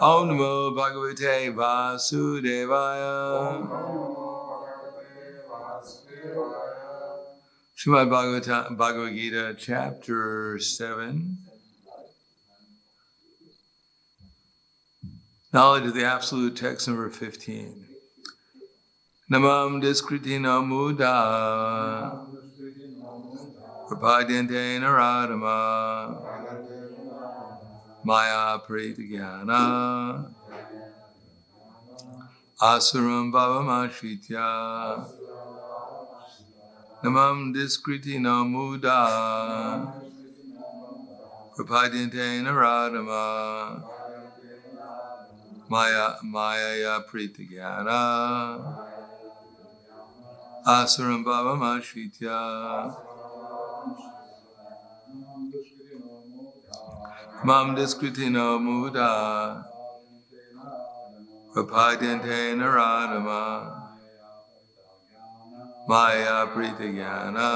Om Namo Bhagavate Vasudevaya. Srimad Bhagavad Gita, chapter 7. Knowledge of the Absolute, text number 15. Namam Diskritina Muda Prapadyante Naradama Maya Pritigyana Asuram Bhavamashritya Namam Diskritina Muda Prapadyante Naradama Maya Pritigyana Asuram Bhavamashritya Mam Diskritino Muda Prapadyante Naradama Maya Pritigyana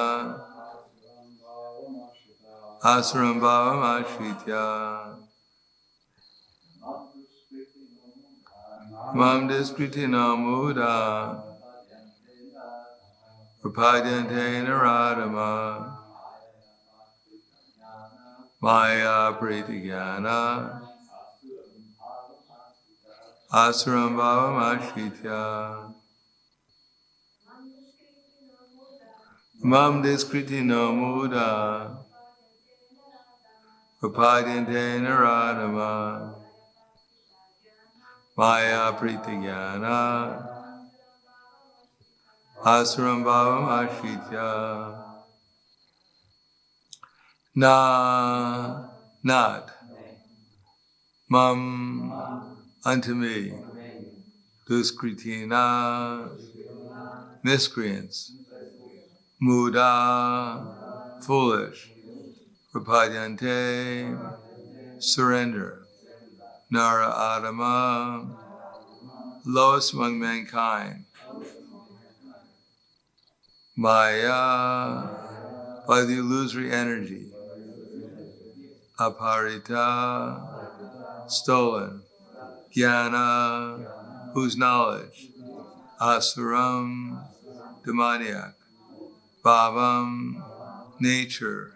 Asuram Bhavamashritya Mam Diskritino Muda Prapadyante Naradama Maya Pritigyana Asuram Bhavamashritya Mam Diskritino Muda Prapadyante Naradama Maya Pritigyana Asuram Bhavamashritya Not Mam unto me Duskritina miscreants Muda foolish Prapadyante surrender Nara Adama lowest among mankind Maya by the illusory energy Aparita stolen Jnana whose knowledge Asuram demoniac Bhavam nature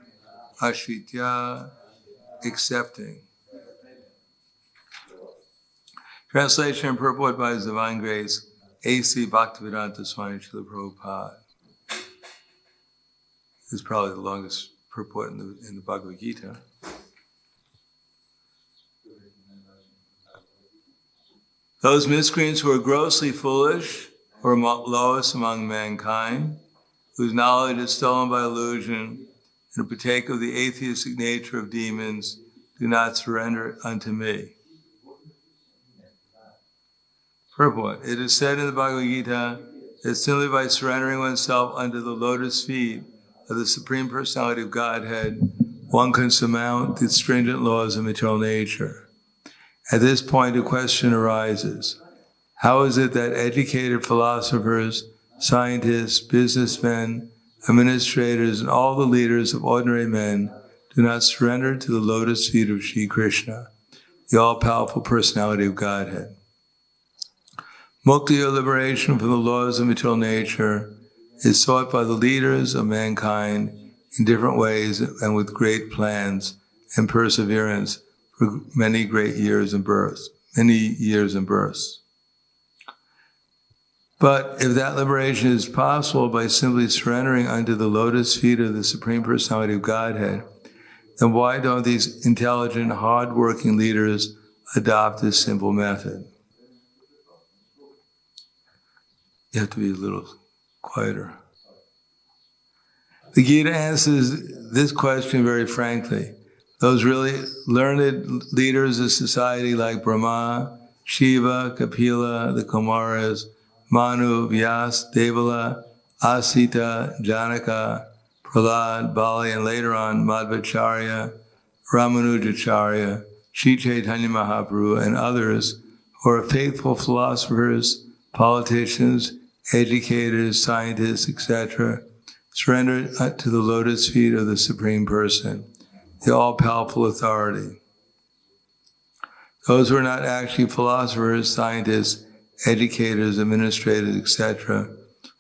Ashritya accepting. Translation and purport by His Divine Grace A.C. Bhaktivedanta Swami Srila Prabhupada. This is probably the longest purport in the Bhagavad Gita. Those miscreants who are grossly foolish, who are lowest among mankind, whose knowledge is stolen by illusion, and partake of the atheistic nature of demons, do not surrender unto me. Purport. It is said in the Bhagavad Gita that simply by surrendering oneself unto the lotus feet of the Supreme Personality of Godhead, one can surmount the stringent laws of material nature. At this point, a question arises. How is it that educated philosophers, scientists, businessmen, administrators, and all the leaders of ordinary men do not surrender to the lotus feet of Sri Krishna, the all-powerful personality of Godhead? Mukti, or liberation from the laws of material nature, is sought by the leaders of mankind in different ways and with great plans and perseverance for many years and births. But if that liberation is possible by simply surrendering unto the lotus feet of the Supreme Personality of Godhead, then why don't these intelligent, hard-working leaders adopt this simple method? You have to be a little quieter. The Gita answers this question very frankly. Those really learned leaders of society like Brahma, Shiva, Kapila, the Kumaras, Manu, Vyas, Devala, Asita, Janaka, Prahlad, Bali, and later on Madhvacharya, Ramanujacharya, Sri Chaitanya Mahaprabhu, and others who are faithful philosophers, politicians, educators, scientists, etc., surrender to the lotus feet of the Supreme Person, the all-powerful authority. Those who are not actually philosophers, scientists, educators, administrators, etc.,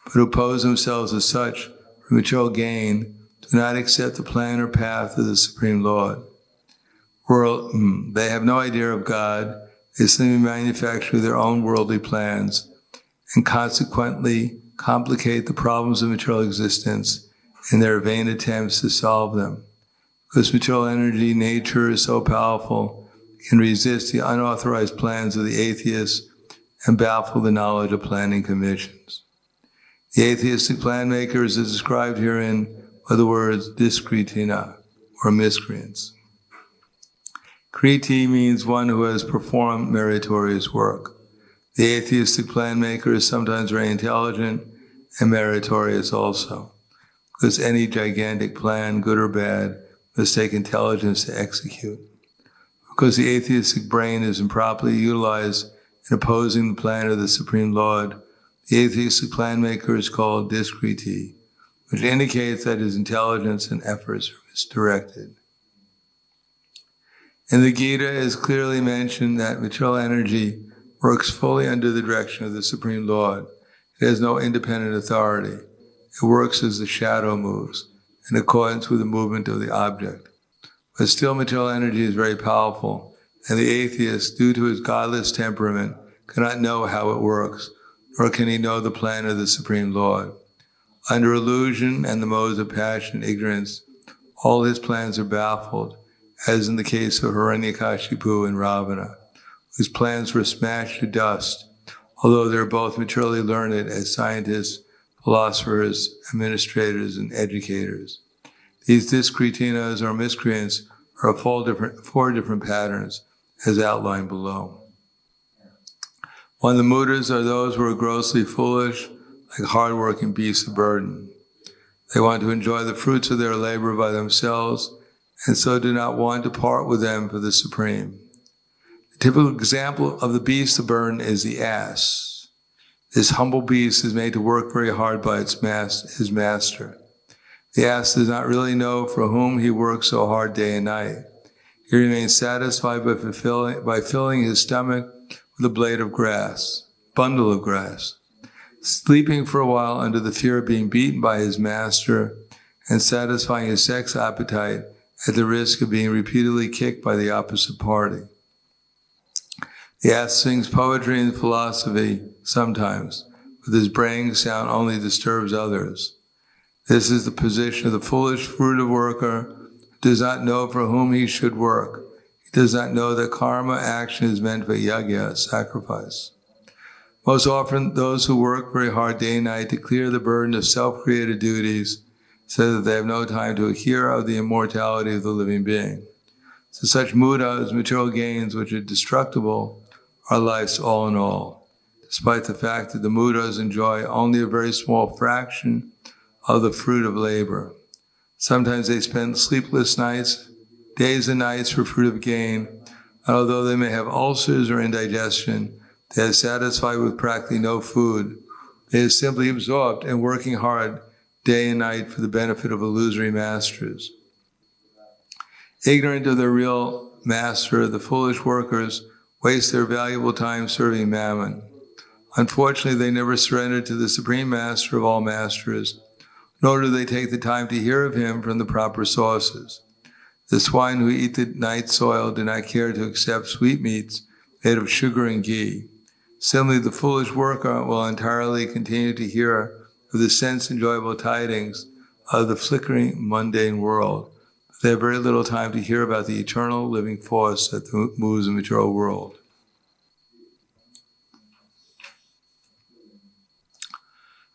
but who pose themselves as such for material gain, do not accept the plan or path of the Supreme Lord. They have no idea of God. They simply manufacture their own worldly plans and consequently complicate the problems of material existence in their vain attempts to solve them. Because material energy, nature is so powerful, it can resist the unauthorized plans of the atheists and baffle the knowledge of planning commissions. The atheistic plan makers is described herein by the words diskritina, or miscreants. Kriti means one who has performed meritorious work. The atheistic plan maker is sometimes very intelligent and meritorious also, because any gigantic plan, good or bad, must take intelligence to execute. Because the atheistic brain is improperly utilized in opposing the plan of the Supreme Lord, the atheistic plan maker is called diskriti, which indicates that his intelligence and efforts are misdirected. In the Gita, it is clearly mentioned that material energy works fully under the direction of the Supreme Lord. It has no independent authority. It works as the shadow moves, in accordance with the movement of the object. But still, material energy is very powerful, and the atheist, due to his godless temperament, cannot know how it works, nor can he know the plan of the Supreme Lord. Under illusion and the modes of passion and ignorance, all his plans are baffled, as in the case of Hiranyakashipu and Ravana, whose plans were smashed to dust, although they are both materially learned as scientists, philosophers, administrators, and educators. These diskritinas, or miscreants, are of four different patterns, as outlined below. One, the mudas are those who are grossly foolish, like hard-working beasts of burden. They want to enjoy the fruits of their labor by themselves, and so do not want to part with them for the Supreme. The typical example of the beast of burden is the ass. This humble beast is made to work very hard by his master. The ass does not really know for whom he works so hard day and night. He remains satisfied by filling his stomach with a blade of grass, bundle of grass, sleeping for a while under the fear of being beaten by his master, and satisfying his sex appetite at the risk of being repeatedly kicked by the opposite party. The ass sings poetry and philosophy sometimes, but his braying sound only disturbs others. This is the position of the foolish fruitive worker who does not know for whom he should work. He does not know that karma action is meant for yajna, sacrifice. Most often, those who work very hard day and night to clear the burden of self-created duties say that they have no time to hear of the immortality of the living being. So such mudas, material gains which are destructible, are life's all in all, despite the fact that the mudas enjoy only a very small fraction of the fruit of labor. Sometimes they spend sleepless nights, days and nights for fruit of gain, and although they may have ulcers or indigestion, they are satisfied with practically no food. They are simply absorbed and working hard day and night for the benefit of illusory masters. Ignorant of their real master, the foolish workers waste their valuable time serving mammon. Unfortunately, they never surrender to the Supreme Master of all masters, nor do they take the time to hear of him from the proper sources. The swine who eat the night soil do not care to accept sweetmeats made of sugar and ghee. Similarly, the foolish worker will entirely continue to hear of the sense-enjoyable tidings of the flickering, mundane world. They have very little time to hear about the eternal living force that moves the material world.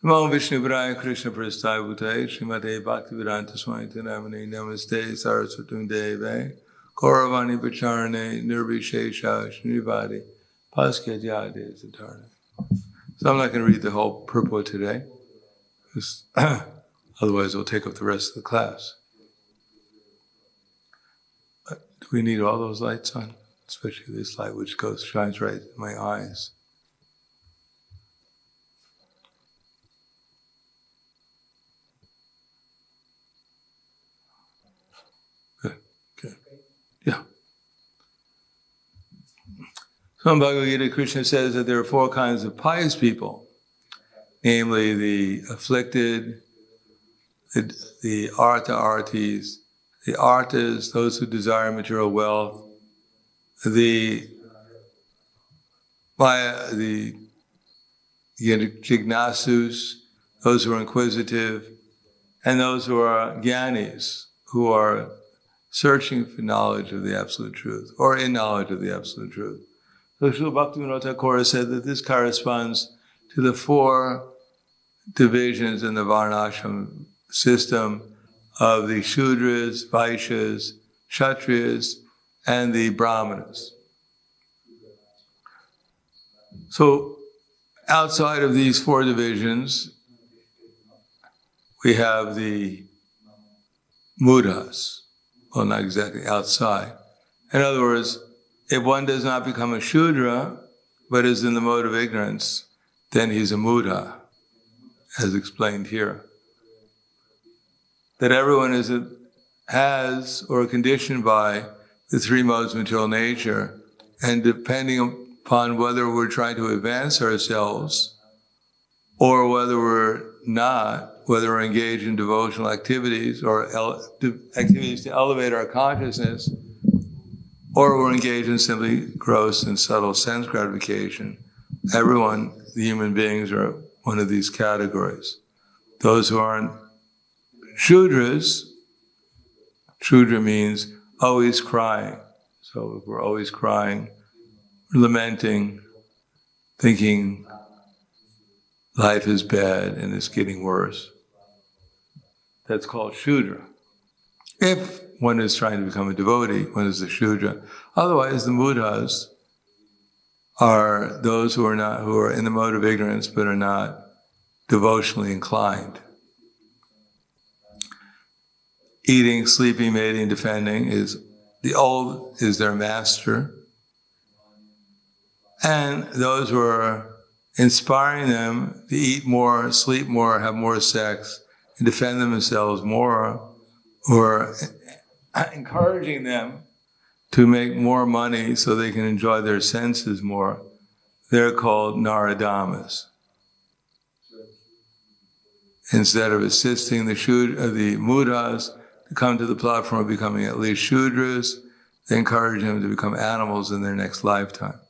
Namo Vishnu Padaya Krishna Prasthaya Bhutaya Srimate Bhaktivedanta Swami Namane Namaste Saraswatam Deve Kauravani Pacharane Nirvishesha Srinivadi Paskajade Satarne. So I'm not going to read the whole purport today, because otherwise it'll take up the rest of the class. Do we need all those lights on? Especially this light which shines right in my eyes. Good. Yeah. So in Bhagavad Gita, Krishna says that there are 4 kinds of pious people, namely the afflicted, the artha-artis, the artas, those who desire material wealth, the jignasus, those who are inquisitive, and those who are jnanis, who are searching for knowledge of the Absolute Truth, or in knowledge of the Absolute Truth. So Srila Bhaktivinoda Thakur said that this corresponds to the 4 divisions in the Varnashram system of the Shudras, Vaishyas, Kshatriyas, and the Brahmanas. So outside of these 4 divisions, we have the Mudas. Well, not exactly outside. In other words, if one does not become a Shudra, but is in the mode of ignorance, then he's a Muda, as explained here. That everyone has or conditioned by the 3 modes of material nature, and depending upon whether we're trying to advance ourselves or whether we're not, whether we're engaged in devotional activities or activities to elevate our consciousness, or we're engaged in simply gross and subtle sense gratification, everyone, the human beings, are one of these categories. Those who aren't Shudras, Shudra means always crying. So if we're always crying, lamenting, thinking life is bad and it's getting worse, that's called Shudra. If one is trying to become a devotee, one is a Shudra. Otherwise, the Mudas are those who are in the mode of ignorance but are not devotionally inclined. Eating, sleeping, mating, defending is their master. And those who are inspiring them to eat more, sleep more, have more sex, and defend themselves more, or encouraging them to make more money so they can enjoy their senses more, they're called Naradamas. Instead of assisting the Mudas to come to the platform of becoming at least Shudras, they encourage them to become animals in their next lifetime.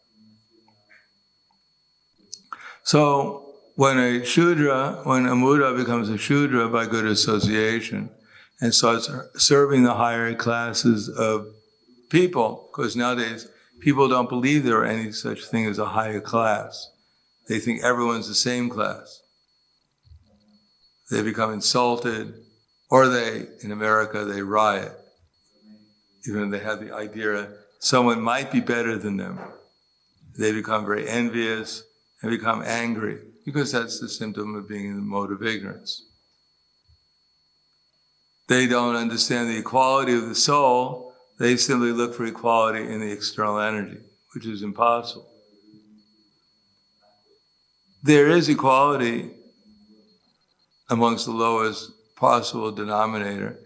So when a Muda becomes a Shudra by good association and starts serving the higher classes of people, because nowadays people don't believe there are any such thing as a higher class. They think everyone's the same class. They become insulted, or in America, they riot. Even they have the idea someone might be better than them. They become very envious and become angry, because that's the symptom of being in the mode of ignorance. They don't understand the equality of the soul. They simply look for equality in the external energy, which is impossible. There is equality amongst the lowest possible denominator.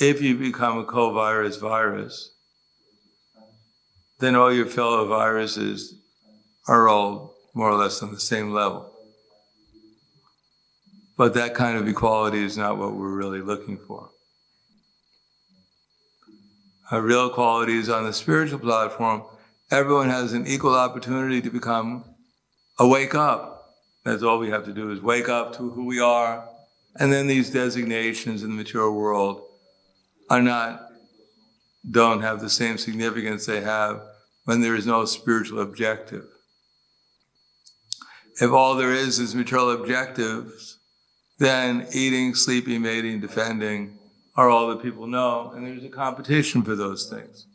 If you become a virus, then all your fellow viruses are all more or less on the same level. But that kind of equality is not what we're really looking for. Our real equality is on the spiritual platform. Everyone has an equal opportunity to wake up. That's all we have to do, is wake up to who we are. And then these designations in the material world don't have the same significance they have when there is no spiritual objective. If all there is material objectives, then eating, sleeping, mating, defending are all that people know, and there's a competition for those things.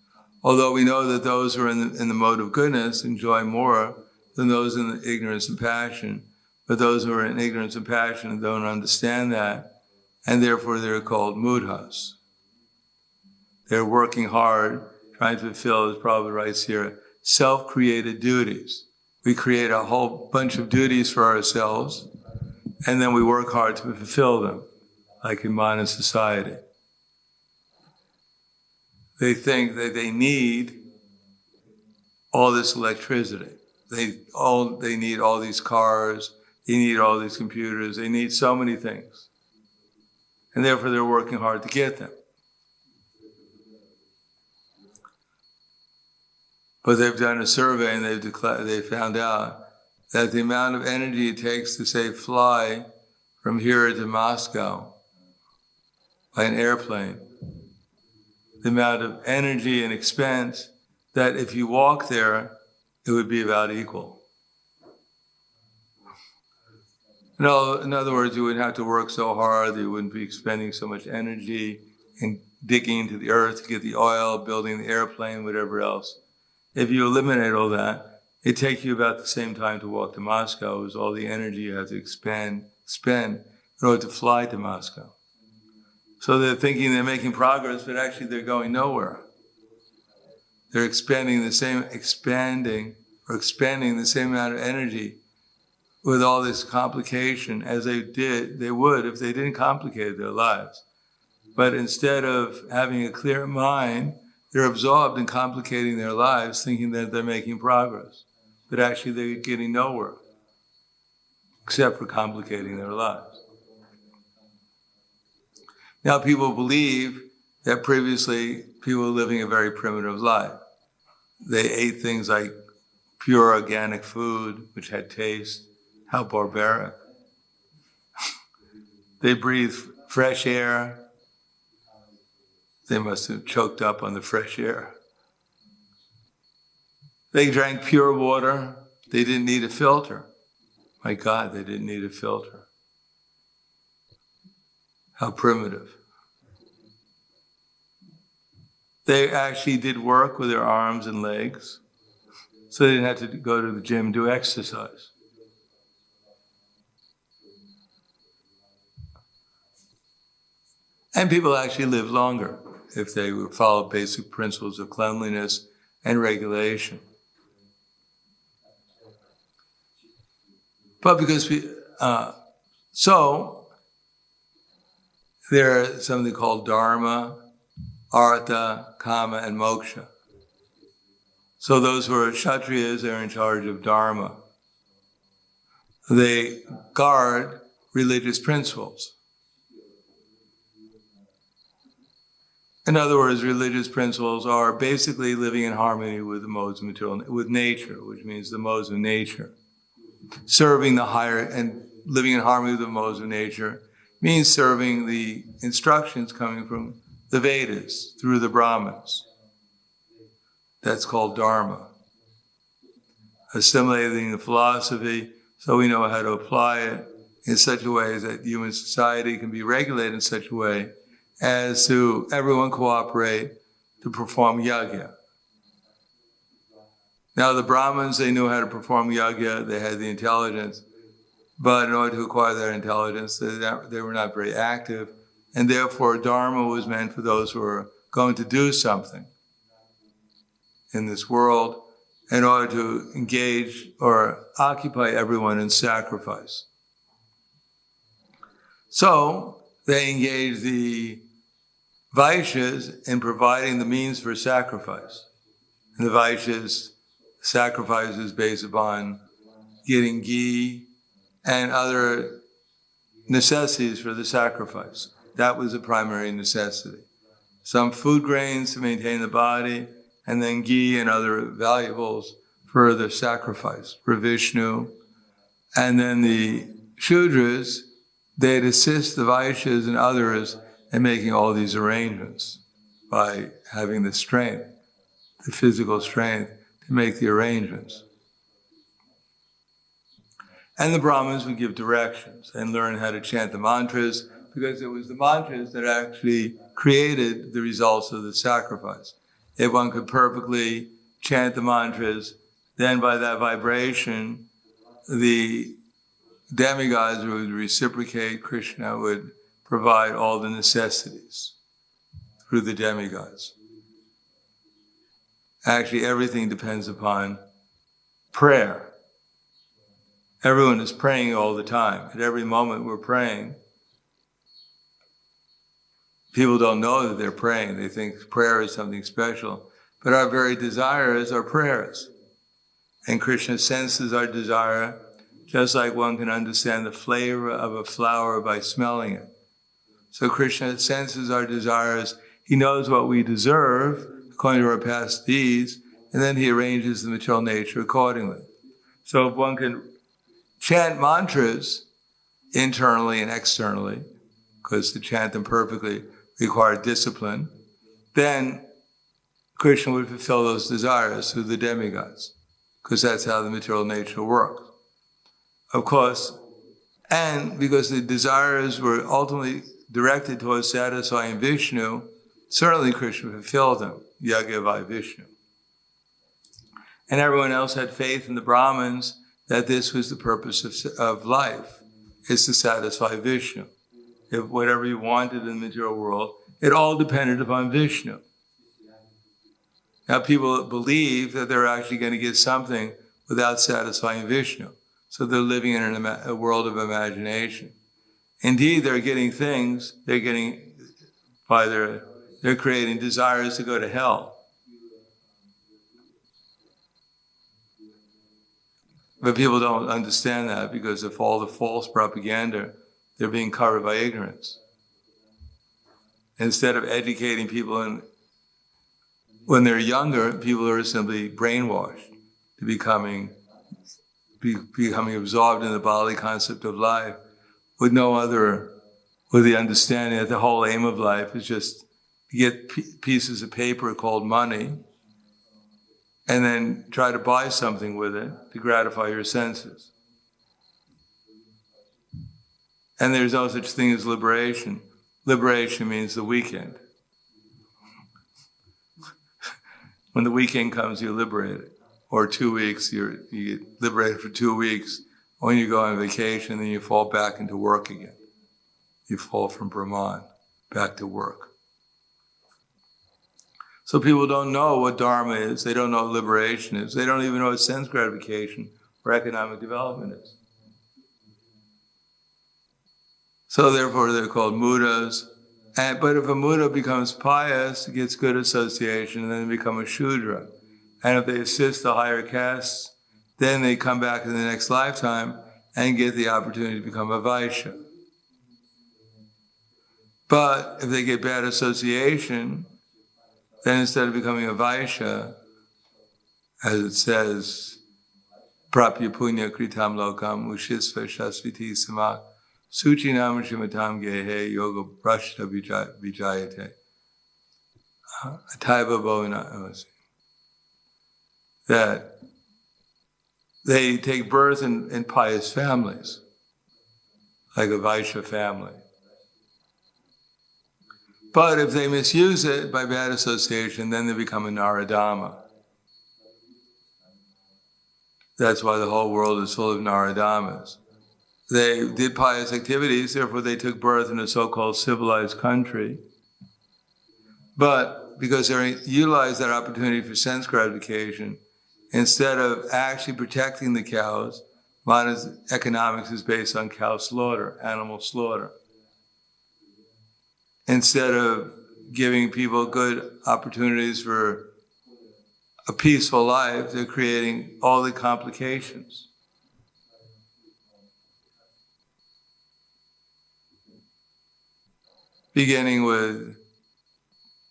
Although we know that those who are in the mode of goodness enjoy more than those in the ignorance and passion, but those who are in ignorance and passion don't understand that, and therefore they're called mudhas. They're working hard, trying to fulfill, as Prabhupada writes here, self-created duties. We create a whole bunch of duties for ourselves, and then we work hard to fulfill them, like in modern society. They think that they need all this electricity. They need all these cars, they need all these computers, they need so many things. And therefore they're working hard to get them. But they've done a survey and they found out that the amount of energy it takes to, say, fly from here to Moscow by an airplane, the amount of energy and expense, that if you walk there, it would be about equal. No, in other words, you wouldn't have to work so hard, you wouldn't be expending so much energy in digging into the earth to get the oil, building the airplane, whatever else. If you eliminate all that, it takes you about the same time to walk to Moscow as all the energy you have to spend in order to fly to Moscow. So they're thinking they're making progress, but actually they're going nowhere. They're expending the same amount of energy with all this complication as they would if they didn't complicate their lives. But instead of having a clear mind, they're absorbed in complicating their lives, thinking that they're making progress. But actually they're getting nowhere, except for complicating their lives. Now people believe that previously people were living a very primitive life. They ate things like pure organic food, which had taste. How barbaric. They breathed fresh air. They must have choked up on the fresh air. They drank pure water. They didn't need a filter. My God, they didn't need a filter. How primitive. They actually did work with their arms and legs, so they didn't have to go to the gym and do exercise. And people actually live longer if they would follow basic principles of cleanliness and regulation. But because so there is something called dharma, artha, kama, and moksha. So those who are kshatriyas are in charge of dharma. They guard religious principles. In other words, religious principles are basically living in harmony with the modes of with nature, which means the modes of nature. Serving the higher and living in harmony with the modes of nature means serving the instructions coming from the Vedas through the Brahmins. That's called dharma. Assimilating the philosophy so we know how to apply it in such a way that human society can be regulated in such a way as to everyone cooperate to perform yajna. Now the Brahmins, they knew how to perform yajna, they had the intelligence, but in order to acquire that intelligence, they were not very active, and therefore dharma was meant for those who were going to do something in this world in order to engage or occupy everyone in sacrifice. So they engaged the Vaishyas in providing the means for sacrifice. And the Vaishyas' sacrifice is based upon getting ghee and other necessities for the sacrifice. That was the primary necessity. Some food grains to maintain the body, and then ghee and other valuables for the sacrifice, for Vishnu. And then the Shudras, they'd assist the Vaishyas and others in making all these arrangements by having the strength, the physical strength to make the arrangements. And the Brahmins would give directions and learn how to chant the mantras, because it was the mantras that actually created the results of the sacrifice. If one could perfectly chant the mantras, then by that vibration, the demigods would reciprocate, Krishna would provide all the necessities through the demigods. Actually, everything depends upon prayer. Everyone is praying all the time. At every moment we're praying. People don't know that they're praying. They think prayer is something special. But our very desires are prayers. And Krishna senses our desire, just like one can understand the flavor of a flower by smelling it. So Krishna senses our desires. He knows what we deserve according to our past deeds, and then he arranges the material nature accordingly. So if one can chant mantras internally and externally, because to chant them perfectly requires discipline, then Krishna would fulfill those desires through the demigods, because that's how the material nature works. Of course, and because the desires were ultimately directed towards satisfying Vishnu, certainly Krishna fulfilled them, Yagya Vishnu. And everyone else had faith in the Brahmins that this was the purpose of life, is to satisfy Vishnu. If whatever you wanted in the material world, it all depended upon Vishnu. Now people believe that they're actually going to get something without satisfying Vishnu. So they're living in a world of imagination. Indeed, they're getting things, they're creating desires to go to hell. But people don't understand that because of all the false propaganda, they're being covered by ignorance. Instead of educating people when they're younger, people are simply brainwashed to becoming absorbed in the bodily concept of life with the understanding that the whole aim of life is just to get pieces of paper called money and then try to buy something with it to gratify your senses. And there's no such thing as liberation. Liberation means the weekend. When the weekend comes, you're liberated. Or 2 weeks, you get liberated for 2 weeks. When you go on vacation, then you fall back into work again. You fall from Brahman back to work. So people don't know what Dharma is. They don't know what liberation is. They don't even know what sense gratification or economic development is. So therefore they're called Mudas. But if a Muda becomes pious, it gets good association, and then they become a Shudra. And if they assist the higher castes, then they come back in the next lifetime and get the opportunity to become a Vaishya. But if they get bad association, then instead of becoming a Vaishya, as it says, Prapya Punya Kritam Lokam Ushisva Shasviti Samak Suchinam Shimatam Gehe Yoga Prashta Vijayate Ataiva Bhavana. That they take birth in pious families, like a Vaishya family. But if they misuse it by bad association, then they become a Naradama. That's why the whole world is full of Naradamas. They did pious activities, therefore they took birth in a so-called civilized country. But because they utilized that opportunity for sense gratification, instead of actually protecting the cows, modern economics is based on cow slaughter, animal slaughter. Instead of giving people good opportunities for a peaceful life, they're creating all the complications. Beginning with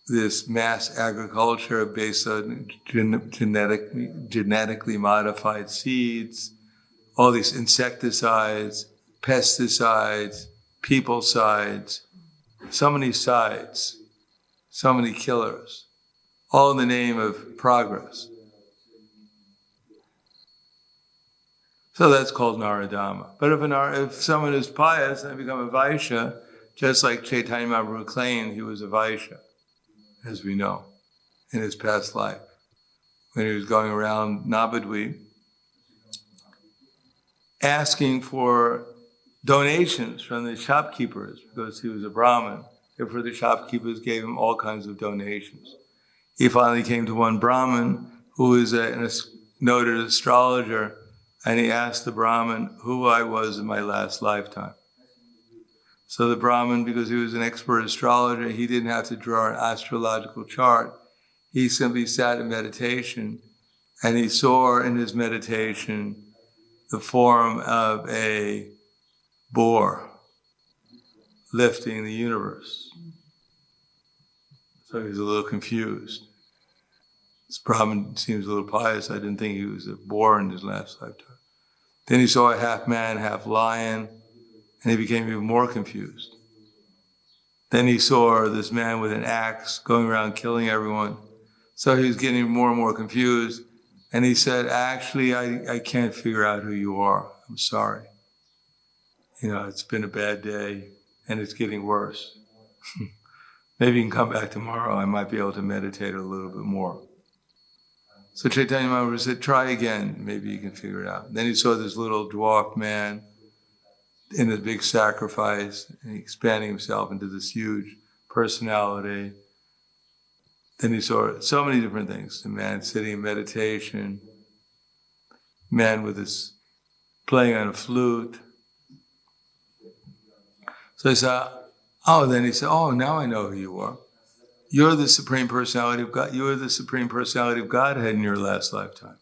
this mass agriculture based on genetically modified seeds, all these insecticides, pesticides, peoplecides, so many sides, so many killers, all in the name of progress. So that's called Naradama. But if someone is pious and they become a Vaishya, just like Chaitanya Mahaprabhu claimed he was a Vaishya, as we know, in his past life, when he was going around Navadvip, asking for donations from the shopkeepers, because he was a Brahmin. Therefore, the shopkeepers gave him all kinds of donations. He finally came to one Brahmin who is a noted astrologer, and he asked the Brahmin who I was in my last lifetime. So the Brahmin, because he was an expert astrologer, he didn't have to draw an astrological chart. He simply sat in meditation and he saw in his meditation the form of a boar lifting the universe. So he was a little confused. This Brahmin seems a little pious. I didn't think he was a boar in his last lifetime. Then he saw a half man, half lion, and he became even more confused. Then he saw this man with an axe going around killing everyone. So he was getting more and more confused. And he said, actually, I can't figure out who you are. I'm sorry. It's been a bad day and it's getting worse. Maybe you can come back tomorrow. I might be able to meditate a little bit more. So Chaitanya Mahaprabhu said, try again. Maybe you can figure it out. Then he saw this little dwarf man in a big sacrifice, and expanding himself into this huge personality. Then he saw so many different things. The man sitting in meditation, man with his playing on a flute. So he said, then he said, now I know who you are. You're the Supreme Personality of God. You were the Supreme Personality of Godhead in your last lifetime.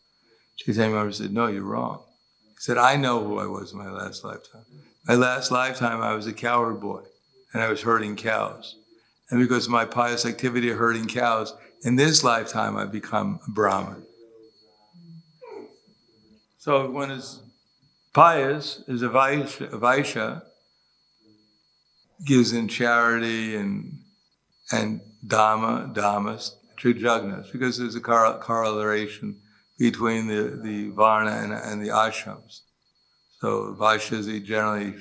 Chaitanya Mahaprabhu said, no, you're wrong. He said, I know who I was in my last lifetime. My last lifetime, I was a cowherd boy, and I was herding cows. And because of my pious activity of herding cows, in this lifetime, I've become a Brahmin. So one is pious, is a Vaishya, gives in charity and dhammas, trijagnas, because there's a correlation between the varna and the ashrams. So Vaishyas are generally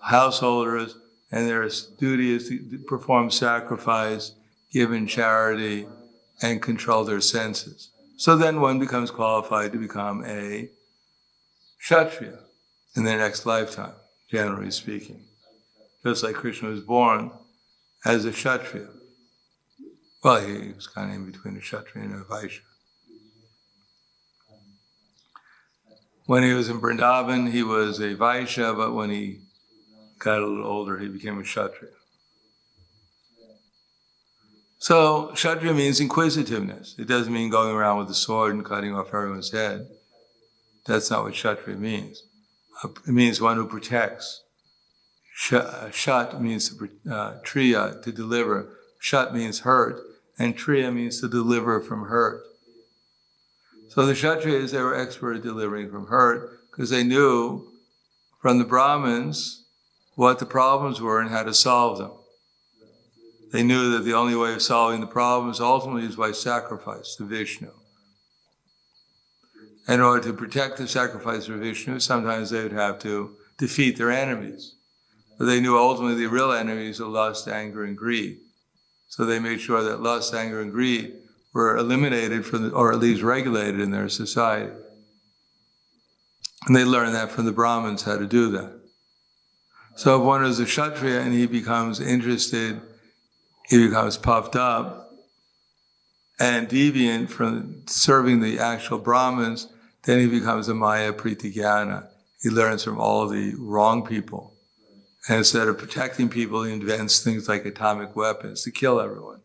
householders, and their duty is to perform sacrifice, give in charity, and control their senses. So then one becomes qualified to become a kshatriya in their next lifetime, generally speaking. Just like Krishna was born as a kshatriya. Well, he was kind of in between a kshatriya and a vaishya. When he was in Vrindavan, he was a vaishya, but when he got a little older, he became a kshatriya. So, kshatriya means inquisitiveness. It doesn't mean going around with a sword and cutting off everyone's head. That's not what kshatriya means. It means one who protects. Shat means triya, to deliver. Shat means hurt, and triya means to deliver from hurt. So the Kshatriyas, they were expert at delivering from hurt because they knew from the Brahmins what the problems were and how to solve them. They knew that the only way of solving the problems ultimately is by sacrifice to Vishnu. In order to protect the sacrifice of Vishnu, sometimes they would have to defeat their enemies. But they knew ultimately the real enemies are lust, anger, and greed. So they made sure that lust, anger, and greed were eliminated or at least regulated in their society. And they learned that from the Brahmins, how to do that. So if one is a Kshatriya and he becomes interested, he becomes puffed up and deviant from serving the actual Brahmins, then he becomes a Maya Pritigyana. He learns from all the wrong people. And instead of protecting people, he invents things like atomic weapons to kill everyone.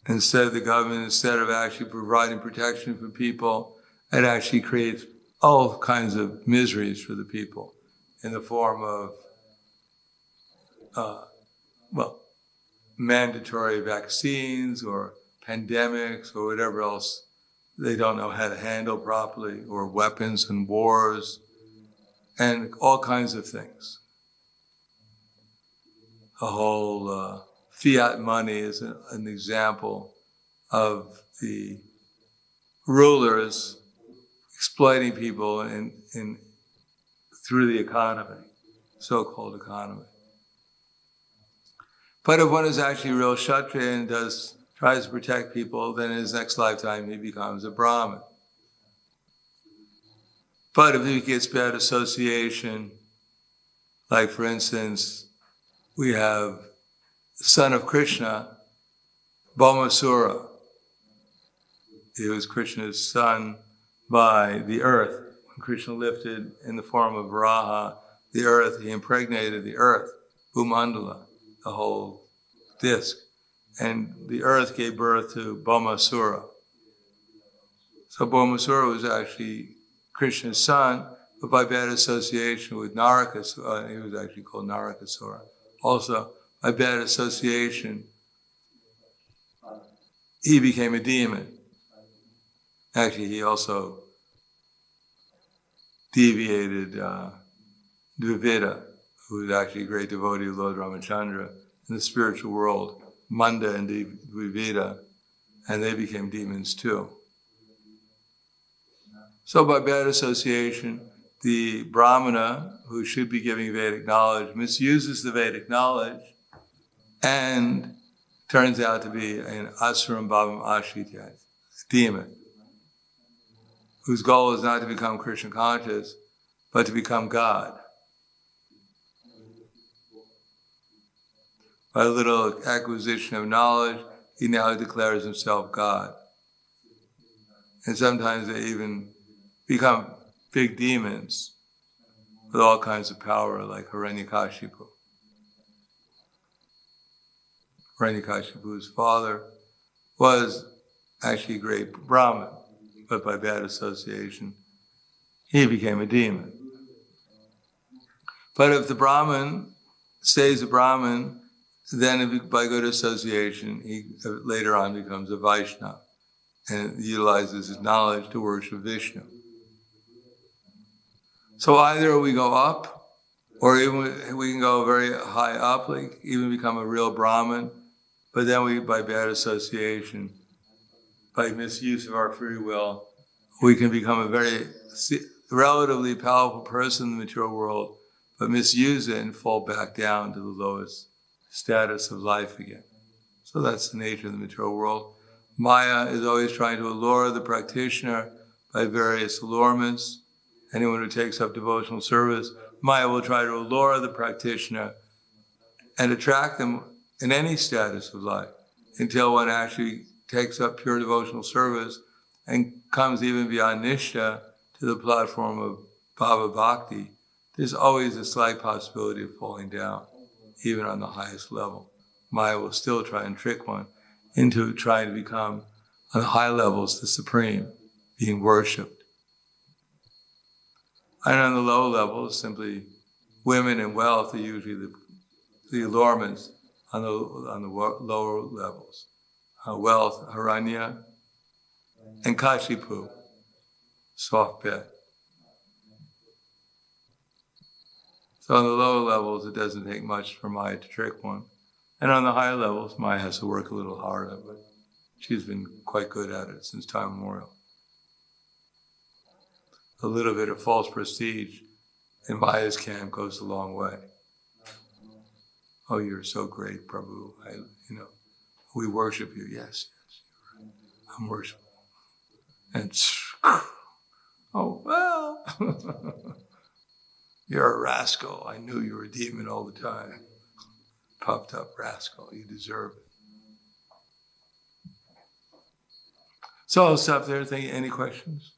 Instead, the government, instead of actually providing protection for people, it actually creates all kinds of miseries for the people in the form of, mandatory vaccines or pandemics or whatever else they don't know how to handle properly, or weapons and wars, and all kinds of things. A whole fiat money is an example of the rulers exploiting people through the economy, so-called economy. But if one is actually a real Kshatriya and tries to protect people, then in his next lifetime he becomes a Brahmin. But if he gets bad association, like for instance, we have the son of Krishna, Bhaumasura. He was Krishna's son by the earth. When Krishna lifted in the form of Varaha the earth, he impregnated the earth, Bhumandala, the whole disc. And the earth gave birth to Bhaumasura. So Bhaumasura was actually Krishna's son, but by bad association with Narakasura, he was actually called Narakasura. Also, by bad association, he became a demon. Actually, he also deviated Dvivida, who was actually a great devotee of Lord Ramachandra in the spiritual world, Manda and Dvivida, and they became demons too. So by bad association, the Brahmana, who should be giving Vedic knowledge, misuses the Vedic knowledge and turns out to be an Asuram Bhavam Ashritya, demon, whose goal is not to become Krishna conscious, but to become God. By a little acquisition of knowledge, he now declares himself God. And sometimes they even become big demons with all kinds of power, like Hiranyakashipu. Hiranyakashipu's father was actually a great Brahmin, but by bad association, he became a demon. But if the Brahmin stays a Brahmin, then by good association, he later on becomes a Vaishnava and utilizes his knowledge to worship Vishnu. So either we go up, or even we can go very high up, like even become a real Brahmin, but then we, by bad association, by misuse of our free will, we can become a very relatively powerful person in the material world, but misuse it and fall back down to the lowest status of life again. So that's the nature of the material world. Maya is always trying to allure the practitioner by various allurements. Anyone who takes up devotional service, Maya will try to allure the practitioner and attract them in any status of life until one actually takes up pure devotional service and comes even beyond Nishta to the platform of Bhava Bhakti. There's always a slight possibility of falling down, even on the highest level. Maya will still try and trick one into trying to become, on the high levels, the supreme, being worshipped. And on the low levels, simply women and wealth are usually the allurements on the lower levels. Wealth, Haranya, and Kashipu, soft bed. So on the lower levels, it doesn't take much for Maya to trick one. And on the higher levels, Maya has to work a little harder, but she's been quite good at it since time immemorial. A little bit of false prestige in Maya's camp goes a long way. Oh, you're so great, Prabhu. We worship you. Yes, you're right. I'm worshipful. And oh, well, you're a rascal. I knew you were a demon all the time. Puffed up rascal. You deserve it. So I'll stop there. Any questions?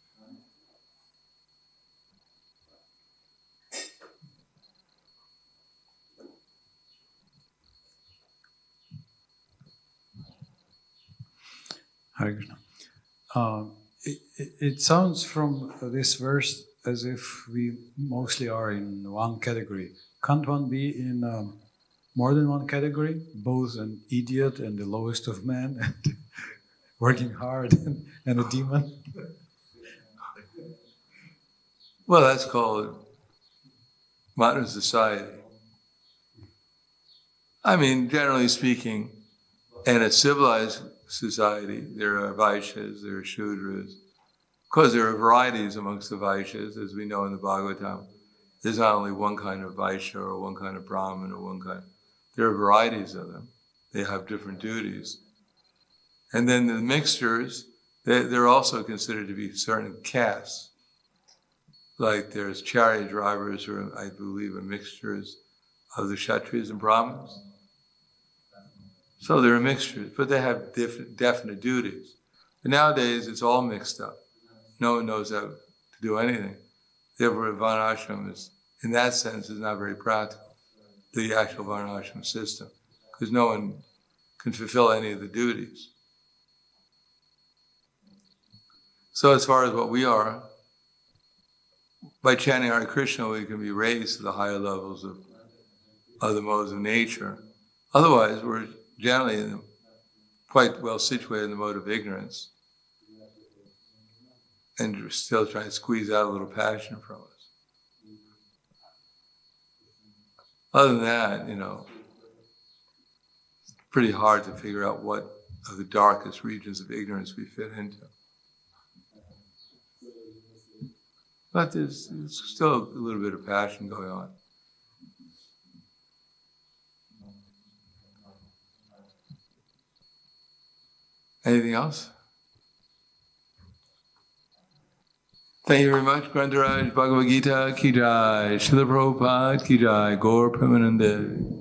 Hare Krishna. It sounds from this verse as if we mostly are in one category. Can't one be in more than one category? Both an idiot and the lowest of men, and working hard and a demon? Well, that's called modern society. I mean, generally speaking, in a civilized society, there are Vaishyas, there are Shudras. Of course, there are varieties amongst the Vaishyas, as we know in the Bhagavatam. There's not only one kind of Vaishya or one kind of Brahmin or one kind. There are varieties of them. They have different duties. And then the mixtures, they're also considered to be certain castes. Like there's chariot drivers who I believe are mixtures of the Kshatriyas and Brahmins. So there are mixtures, but they have definite duties. But nowadays, it's all mixed up. No one knows how to do anything. Therefore, Varnashram is, in that sense, is not very practical, the actual Varnashram system. because no one can fulfill any of the duties. So as far as what we are, by chanting Hare Krishna, we can be raised to the higher levels of other modes of nature. Otherwise, we're generally quite well situated in the mode of ignorance, and you're still trying to squeeze out a little passion from us. Other than that, it's pretty hard to figure out what of the darkest regions of ignorance we fit into. But there's still a little bit of passion going on. Anything else? Thank you very much. Grantaraj Bhagavad Gita Ki Jai, Srila Prabhupada Ki Jai, Gaur Premanande.